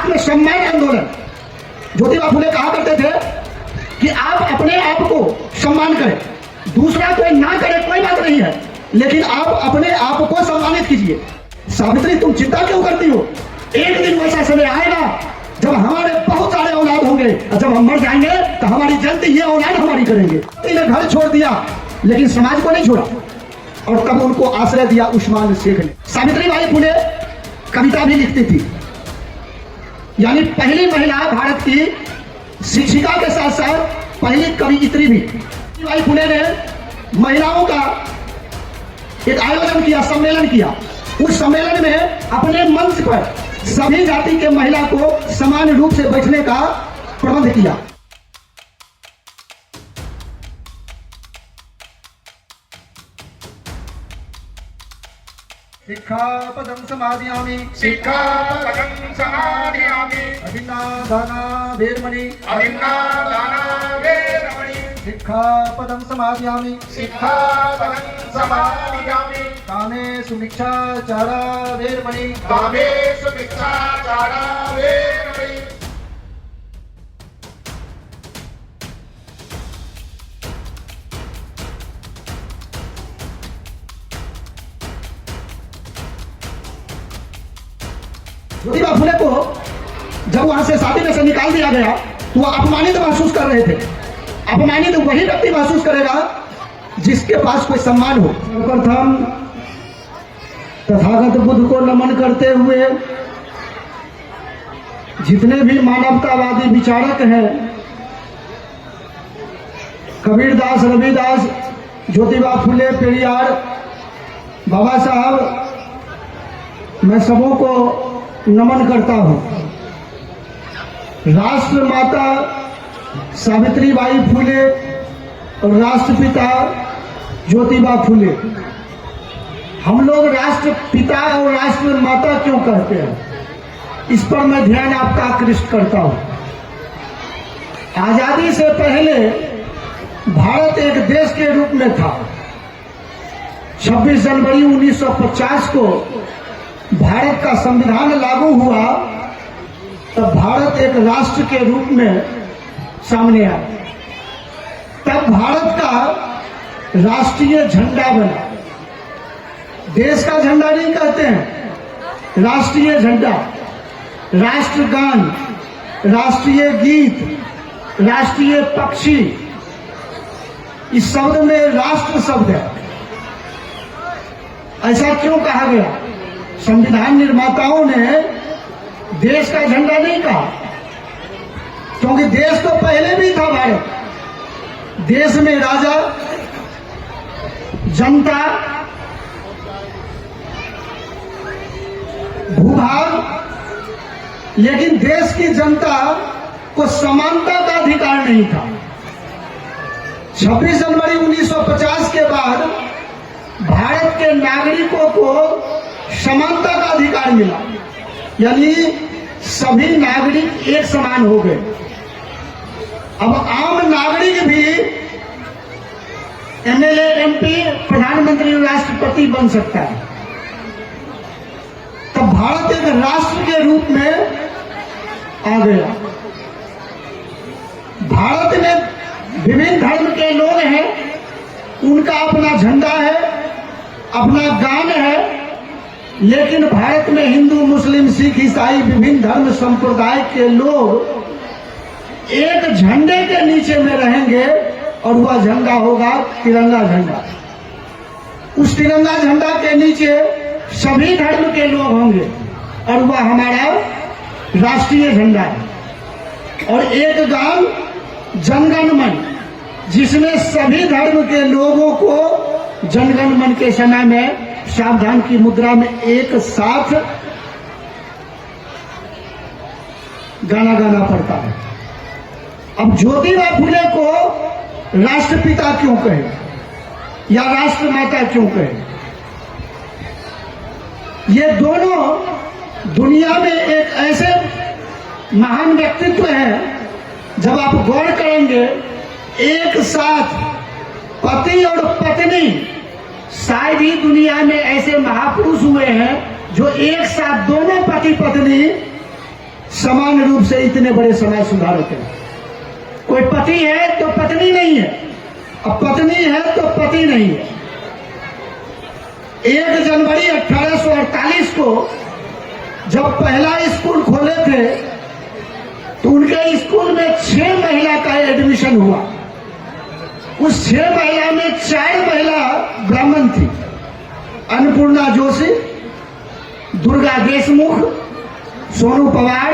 आत्मसम्मान आंदोलन। ज्योतिबा फुले कहा करते थे कि आप अपने आप को सम्मान करें, दूसरा कोई ना करे कोई बात नहीं है, लेकिन आप अपने आप को सम्मानित कीजिए। सावित्री तुम चिंता क्यों करती हो? एक दिन वैसा समय आएगा जब हमारे बहुत सारे औलाद होंगे और जब हम मर जाएंगे तो हमारी जल्दी ये औलाद हमारी करेंगे। इन्हें घर छोड़ दिया लेकिन समाज को नहीं छोड़ा और तब उनको आश्रय दिया उस्मान शेख ने। सावित्रीबाई फुले कविता भी लिखती थी, यानी पहली महिला भारत की शिक्षिका के साथ साथ पहली कवियत्री भी। सावित्रीबाई फुले ने महिलाओं का एक आयोजन किया, सम्मेलन किया। उस सम्मेलन में अपने मंच पर सभी जाति के महिला को समान रूप से बैठने का प्रबंध किया। सिक्खापदं समादयामि सिक्खापदं समादयामि अभिन्नादाना वेरमणि अभिन्नादाना वेरमणि सिक्खापदं समादयामि सिक्खापदं समादयामि कामेषु मिच्छाचारा वेरमणि कामेषु मिच्छाचारा वेरमणि। ज्योतिबा फुले को जब वहां से शादी में से निकाल दिया गया तो वो अपमानित महसूस कर रहे थे। अपमानित वही व्यक्ति महसूस करेगा जिसके पास कोई सम्मान हो। सर्वप्रथम तथागत बुद्ध को नमन करते हुए जितने भी मानवतावादी विचारक हैं, कबीरदास, रविदास, ज्योतिबा फुले, पेरियार, बाबा साहब, मैं सबों को नमन करता हूं। राष्ट्र माता सावित्रीबाई फुले और राष्ट्रपिता ज्योतिबा फुले, हम लोग राष्ट्रपिता और राष्ट्र माता क्यों कहते हैं, इस पर मैं ध्यान आपका आकृष्ट करता हूं। आजादी से पहले भारत एक देश के रूप में था। 26 जनवरी 1950 को भारत का संविधान लागू हुआ तब भारत एक राष्ट्र के रूप में सामने आया। तब भारत का राष्ट्रीय झंडा बना। देश का झंडा नहीं कहते हैं, राष्ट्रीय झंडा, राष्ट्रगान, राष्ट्रीय गीत, राष्ट्रीय पक्षी, इस शब्द में राष्ट्र शब्द है। ऐसा क्यों कहा गया? संविधान निर्माताओं ने देश का झंडा नहीं कहा, क्योंकि देश तो पहले भी था भारत। देश में राजा, जनता, भूभाग, लेकिन देश की जनता को समानता का अधिकार नहीं था। 26 जनवरी 1950 के बाद भारत के नागरिकों को समानता का अधिकार मिला, यानी सभी नागरिक एक समान हो गए। अब आम नागरिक भी एमएलए, एमपी, प्रधानमंत्री, राष्ट्रपति बन सकता है। तब भारत एक राष्ट्र के रूप में आ गया। भारत में विभिन्न धर्म के लोग हैं, उनका अपना झंडा है, अपना गान है, लेकिन भारत में हिंदू, मुस्लिम, सिख, ईसाई, विभिन्न धर्म संप्रदाय के लोग एक झंडे के नीचे में रहेंगे और वह झंडा होगा तिरंगा झंडा। उस तिरंगा झंडा के नीचे सभी धर्म के लोग होंगे और वह हमारा राष्ट्रीय झंडा है। और एक गान जनगण मन, जिसमें सभी धर्म के लोगों को जनगण मन के समय में सावधान की मुद्रा में एक साथ गाना गाना पड़ता है। अब ज्योतिबा फुले को राष्ट्रपिता क्यों कहे या राष्ट्रमाता क्यों कहे? ये दोनों दुनिया में एक ऐसे महान व्यक्तित्व हैं, जब आप गौर करेंगे एक साथ पति और पत्नी, शायद ही दुनिया में ऐसे महापुरुष हुए हैं जो एक साथ दोनों पति पत्नी समान रूप से इतने बड़े समाज सुधारक हैं। कोई पति है तो पत्नी नहीं है, और पत्नी है तो पति नहीं है। 1 जनवरी 1848 को जब पहला स्कूल खोले थे तो उनके स्कूल में 6 महिला का एडमिशन हुआ। उस 6 महिला में 4 महिला ब्राह्मण थी, अन्नपूर्णा जोशी, दुर्गा देशमुख, सोनू पवार,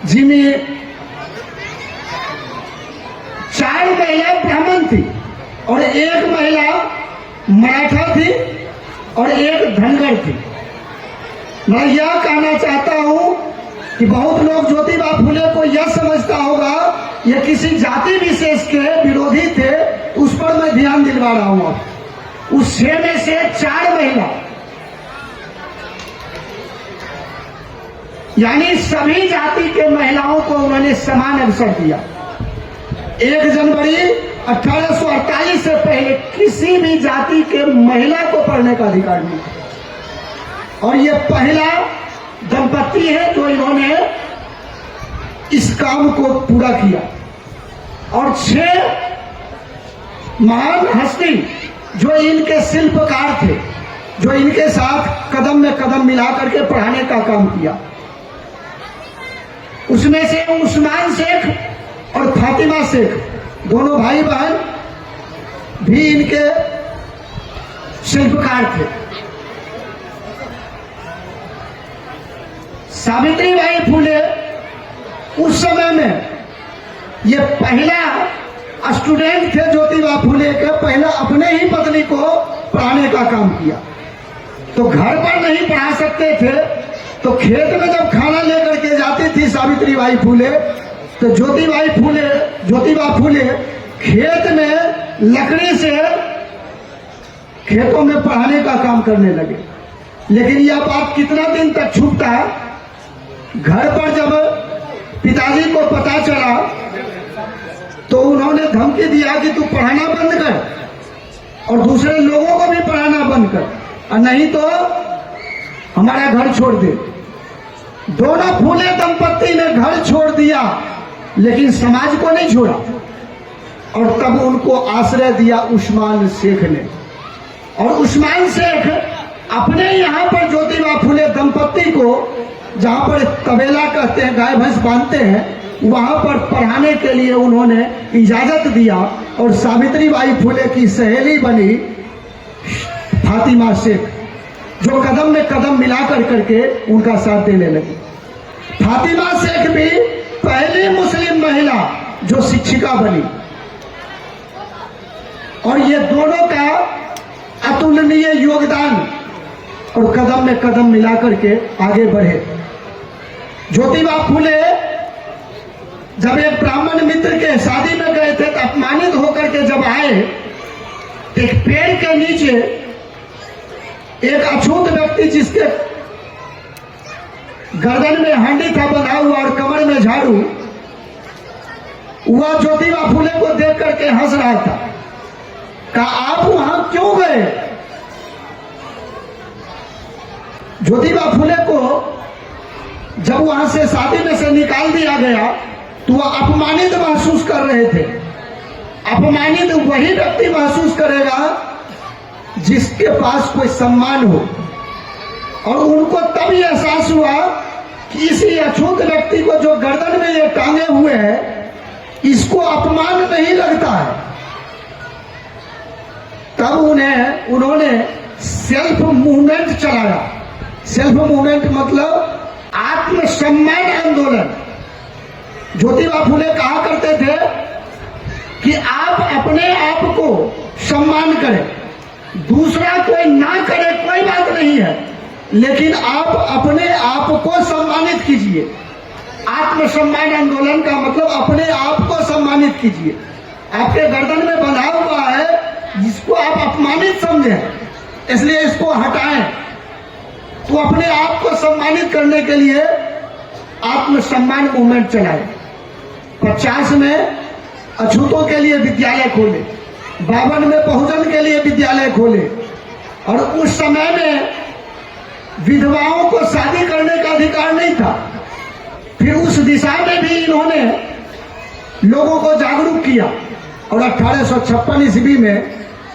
जिन्हें 4 महिला ब्राह्मण थी और 1 महिला मराठा थी और 1 धनगर थी। मैं यह कहना चाहता हूं कि बहुत लोग ज्योतिबा फुले को यह समझता होगा ये किसी जाति विशेष के विरोधी थे, उस पर मैं ध्यान दिलवा रहा हूं। उस 6 में से 4 महिला, यानी सभी जाति के महिलाओं को उन्होंने समान अवसर दिया। 1 जनवरी 1848 से पहले किसी भी जाति के महिला को पढ़ने का अधिकार नहीं था। और ये पहला दंपति है जो इन्होंने इस काम को पूरा किया। और 6 महान हस्ती जो इनके शिल्पकार थे, जो इनके साथ कदम में कदम मिला करके पढ़ाने का काम किया, उसमें से उस्मान शेख और फातिमा शेख दोनों भाई बहन भी इनके शिल्पकार थे। सावित्रीबाई फुले उस समय में ये पहला स्टूडेंट थे ज्योतिबा फुले के, पहला अपने ही पत्नी को पढ़ाने का काम किया। तो घर पर नहीं पढ़ा सकते थे तो खेत में जब खाना लेकर के जाती थी सावित्रीबाई फुले, तो ज्योतिबा फुले खेत में लकड़ी से खेतों में पढ़ाने का काम करने लगे। लेकिन यह बात कितना दिन तक छुपता, घर पर जब पिताजी को पता चला तो उन्होंने धमकी दिया कि तू पढ़ाना बंद कर और दूसरे लोगों को भी पढ़ाना बंद कर, और नहीं तो हमारा घर छोड़ दे। दोनों फुले दंपत्ति ने घर छोड़ दिया लेकिन समाज को नहीं छोड़ा। और तब उनको आश्रय दिया उस्मान शेख ने। और उस्मान शेख अपने यहाँ पर ज्योतिबा फुले दंपत्ति को, जहाँ पर तबेला कहते हैं, गाय भैंस बांधते हैं, वहां पर पढ़ाने के लिए उन्होंने इजाजत दिया। और सावित्रीबाई फुले की सहेली बनी फातिमा शेख, जो कदम में कदम मिलाकर करके उनका साथ देने लगी। फातिमा शेख भी पहली मुस्लिम महिला जो शिक्षिका बनी। और ये दोनों का अतुलनीय योगदान और कदम में कदम मिलाकर के आगे बढ़े। ज्योतिबा फुले जब एक ब्राह्मण मित्र के शादी में गए थे तो अपमानित होकर के जब आए, एक पेड़ के नीचे एक अछूत व्यक्ति जिसके गर्दन में हांडी था बंधा हुआ और कमर में झाड़ू, वह ज्योतिबा फुले को देख करके हंस रहा था। कहा आप वहां क्यों गए? ज्योतिबा फुले को जब वहां से शादी में से निकाल दिया गया तो वह अपमानित महसूस कर रहे थे। अपमानित वही व्यक्ति महसूस करेगा जिसके पास कोई सम्मान हो। और उनको तब यह एहसास हुआ कि इसी अछूत व्यक्ति को जो गर्दन में ये टांगे हुए हैं, इसको अपमान नहीं लगता है। तब उन्होंने सेल्फ मूवमेंट चलाया। सेल्फ मूवमेंट मतलब आत्मसम्मान आंदोलन। ज्योतिबा फुले कहा करते थे कि आप अपने आप को सम्मान करें, दूसरा कोई ना करे कोई बात नहीं है, लेकिन आप अपने आप को सम्मानित कीजिए। आत्मसम्मान आंदोलन का मतलब अपने आप को सम्मानित कीजिए। आपके गर्दन में बंधा हुआ है जिसको आप अपमानित समझें, इसलिए इसको हटाएं। तो अपने आप को सम्मानित करने के लिए आत्मसम्मान मूवमेंट चलाए। 50 में अछूतों के लिए विद्यालय खोले, 52 में बहुजन के लिए विद्यालय खोले। और उस समय में विधवाओं को शादी करने का अधिकार नहीं था। फिर उस दिशा में भी इन्होंने लोगों को जागरूक किया और 1856 ईस्वी में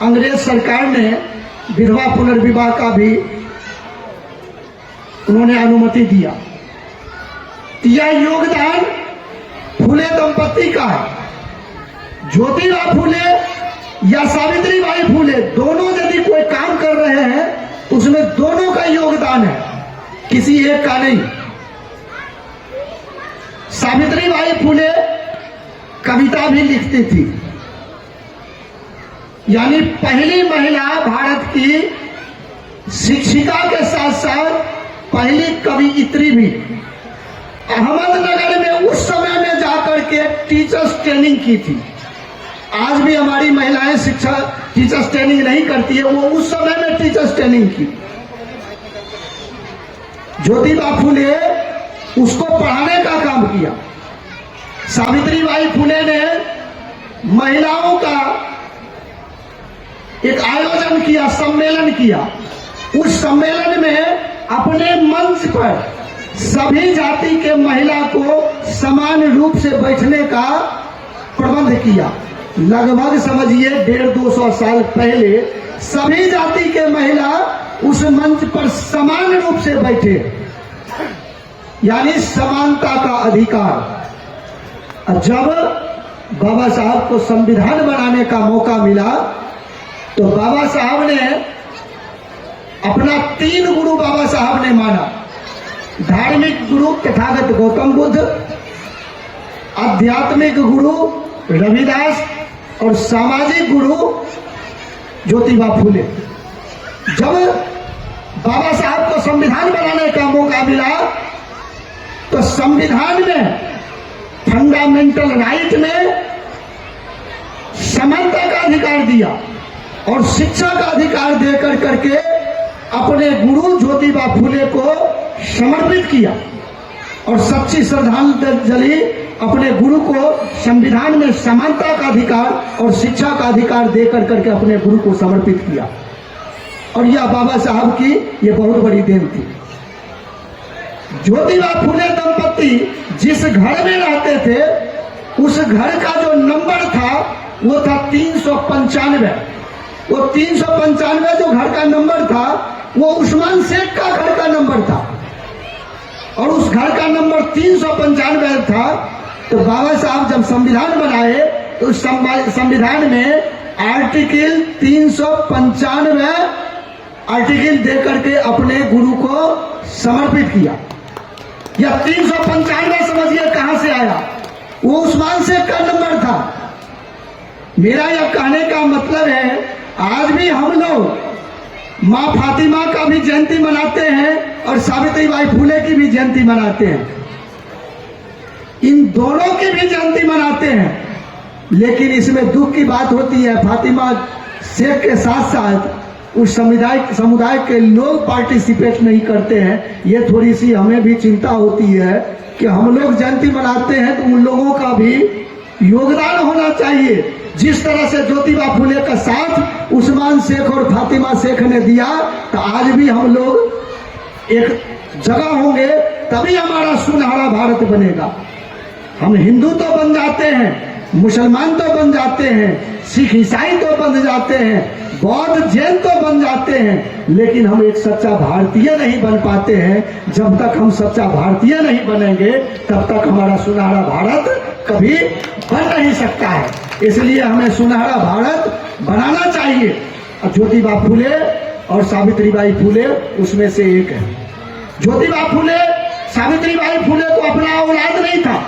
अंग्रेज सरकार ने विधवा पुनर्विवाह का भी उन्होंने अनुमति दिया। यह योगदान फुले दंपति का है। ज्योतिबा फुले या सावित्रीबाई फुले दोनों यदि कोई काम कर रहे हैं तो उसमें दोनों का योगदान है, किसी एक का नहीं। सावित्रीबाई फुले कविता भी लिखती थी, यानी पहली महिला भारत की शिक्षिका के साथ साथ पहली कवियत्री भी। अहमदनगर में उस समय में जाकर के टीचर्स ट्रेनिंग की थी। आज भी हमारी महिलाएं शिक्षा टीचर्स ट्रेनिंग नहीं करती है, वो उस समय में टीचर्स ट्रेनिंग की। ज्योतिबा फुले उसको पढ़ाने का काम किया। सावित्रीबाई फुले ने महिलाओं का एक आयोजन किया, सम्मेलन किया। उस सम्मेलन में अपने मंच पर सभी जाति के महिला को समान रूप से बैठने का प्रबंध किया। लगभग समझिए 150-200 साल पहले सभी जाति के महिला उस मंच पर समान रूप से बैठे, यानी समानता का अधिकार। जब बाबा साहब को संविधान बनाने का मौका मिला तो बाबा साहब ने अपना 3 गुरु बाबा साहब ने माना। धार्मिक गुरु तथागत गौतम बुद्ध, आध्यात्मिक गुरु रविदास और सामाजिक गुरु ज्योतिबा फुले। जब बाबा साहब को संविधान बनाने का मौका मिला तो संविधान में फंडामेंटल राइट में समानता का अधिकार दिया और शिक्षा का अधिकार देकर करके अपने गुरु ज्योतिबा फुले को समर्पित किया और सच्ची श्रद्धांजलि अपने गुरु को संविधान में समानता का अधिकार और शिक्षा का अधिकार देकर करके अपने गुरु को समर्पित किया। और यह बाबा साहब की ये बहुत बड़ी देन थी। ज्योतिबा फुले दंपति जिस घर में रहते थे उस घर का जो नंबर था वो था 395। वो 395 जो घर का नंबर था वो उस्मान शेख का घर का नंबर था और उस घर का नंबर 395 था। तो बाबा साहब जब संविधान बनाए तो उस संविधान में आर्टिकल 395 आर्टिकल देकर के अपने गुरु को समर्पित किया। यह 395 समझिए कहां से आया, वो उस्मान शेख का नंबर था। मेरा यह कहने का मतलब है आज भी हम लोग माँ फातिमा का भी जयंती मनाते हैं और सावित्रीबाई फुले की भी जयंती मनाते हैं। इन दोनों की भी जयंती मनाते हैं, लेकिन इसमें दुख की बात होती है फातिमा शेख के साथ साथ उस समुदाय के लोग पार्टिसिपेट नहीं करते हैं। ये थोड़ी सी हमें भी चिंता होती है कि हम लोग जयंती मनाते हैं तो उन लोगों का भी योगदान होना चाहिए। जिस तरह से ज्योतिबा फुले का साथ उस्मान शेख और फातिमा शेख ने दिया तो आज भी हम लोग एक जगह होंगे, तभी हमारा सुनहरा भारत बनेगा। हम हिंदू तो बन जाते हैं, मुसलमान तो बन जाते हैं, सिख ईसाई तो बन जाते हैं, बौद्ध जैन तो बन जाते हैं, लेकिन हम एक सच्चा भारतीय नहीं बन पाते हैं। जब तक हम सच्चा भारतीय नहीं बनेंगे तब तक हमारा सुनहरा भारत कभी बन नहीं सकता है। इसलिए हमें सुनहरा भारत बनाना चाहिए। और ज्योतिबा फुले और सावित्रीबाई फुले उसमें से एक है। ज्योतिबा फुले सावित्रीबाई फुले को अपना औलाद नहीं था।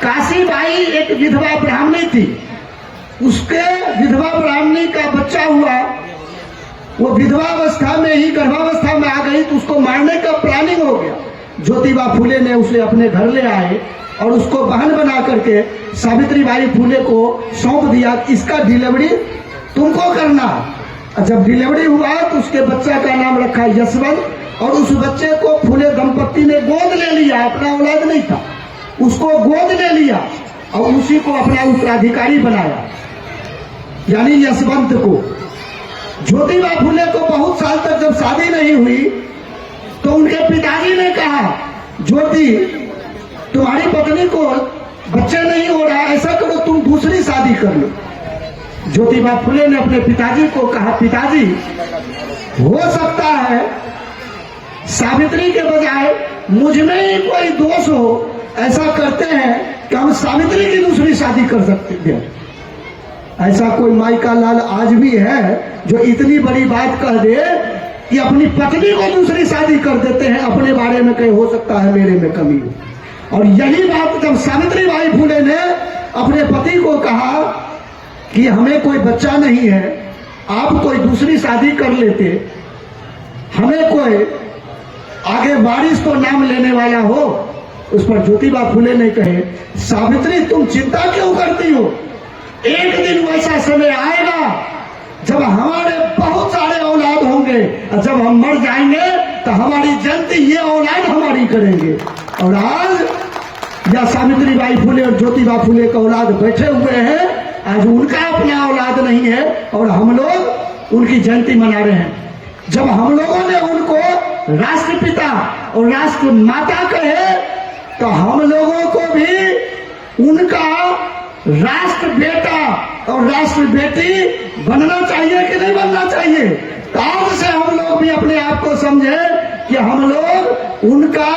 काशीबाई एक विधवा ब्राह्मणी थी, उसके विधवा ब्राह्मणी का बच्चा हुआ, वो विधवा अवस्था में ही गर्भावस्था में आ गई तो उसको मारने का प्लानिंग हो गया। ज्योतिबा फुले ने उसे अपने घर ले आए और उसको बहन बना करके सावित्रीबाई फुले को सौंप दिया, इसका डिलीवरी तुमको करना। जब डिलीवरी हुआ तो उसके बच्चा का नाम रखा यशवंत और उस बच्चे को फुले दंपति ने गोद ले लिया। अपना औलाद नहीं था, उसको गोद ले लिया और उसी को अपना उत्तराधिकारी बनाया, यानी यशवंत को। ज्योतिबा फुले को बहुत साल तक जब शादी नहीं हुई तो उनके पिताजी ने कहा, ज्योति तुम्हारी पत्नी को बच्चे नहीं हो रहा, ऐसा करो तुम दूसरी शादी कर लो। ज्योतिबा फुले ने अपने पिताजी को कहा, पिताजी हो सकता है सावित्री के बजाय मुझ में ही कोई दोष हो, ऐसा करते हैं कि हम सावित्री की दूसरी शादी कर सकते हैं। ऐसा कोई माई का लाल आज भी है जो इतनी बड़ी बात कह दे कि अपनी पत्नी को दूसरी शादी कर देते हैं, अपने बारे में कहीं हो सकता है मेरे में कमी हो। और यही बात जब सावित्रीबाई फुले ने अपने पति को कहा कि हमें कोई बच्चा नहीं है, आप कोई दूसरी शादी कर लेते, हमें कोई आगे वारिस तो नाम लेने वाला हो, उस पर ज्योतिबा फुले ने कहे, सावित्री तुम चिंता क्यों करती हो, एक दिन वैसा समय आएगा जब हमारे बहुत सारे औलाद होंगे और जब हम मर जाएंगे तो हमारी जयंती ये औलाद हमारी करेंगे। और आज या सावित्रीबाई फुले और ज्योतिबा फुले का औलाद बैठे हुए हैं, आज उनका अपना औलाद नहीं है और हम लोग उनकी जयंती मना रहे हैं। जब हम लोगों ने उनको राष्ट्रपिता और राष्ट्र माता कहे तो हम लोगों को भी उनका राष्ट्र बेटा और राष्ट्र बेटी बनना चाहिए कि नहीं बनना चाहिए। तो आज से हम लोग भी अपने आप को समझे कि हम लोग उनका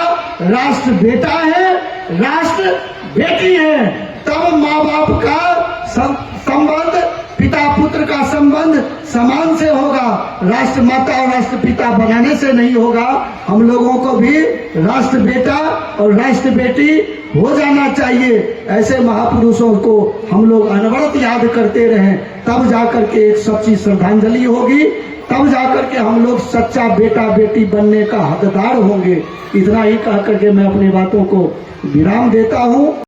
राष्ट्र बेटा है, राष्ट्र बेटी है। तब माँ बाप का संबंध, पिता पुत्र का संबंध समान से होगा, राष्ट्र माता और राष्ट्र पिता बनाने से नहीं होगा। हम लोगों को भी राष्ट्र बेटा और राष्ट्र बेटी हो जाना चाहिए। ऐसे महापुरुषों को हम लोग अनवरत याद करते रहें, तब जाकर के एक सच्ची श्रद्धांजलि होगी, तब जाकर के हम लोग सच्चा बेटा बेटी बनने का हकदार होंगे। इतना ही कह करके मैं अपनी बातों को विराम देता हूँ।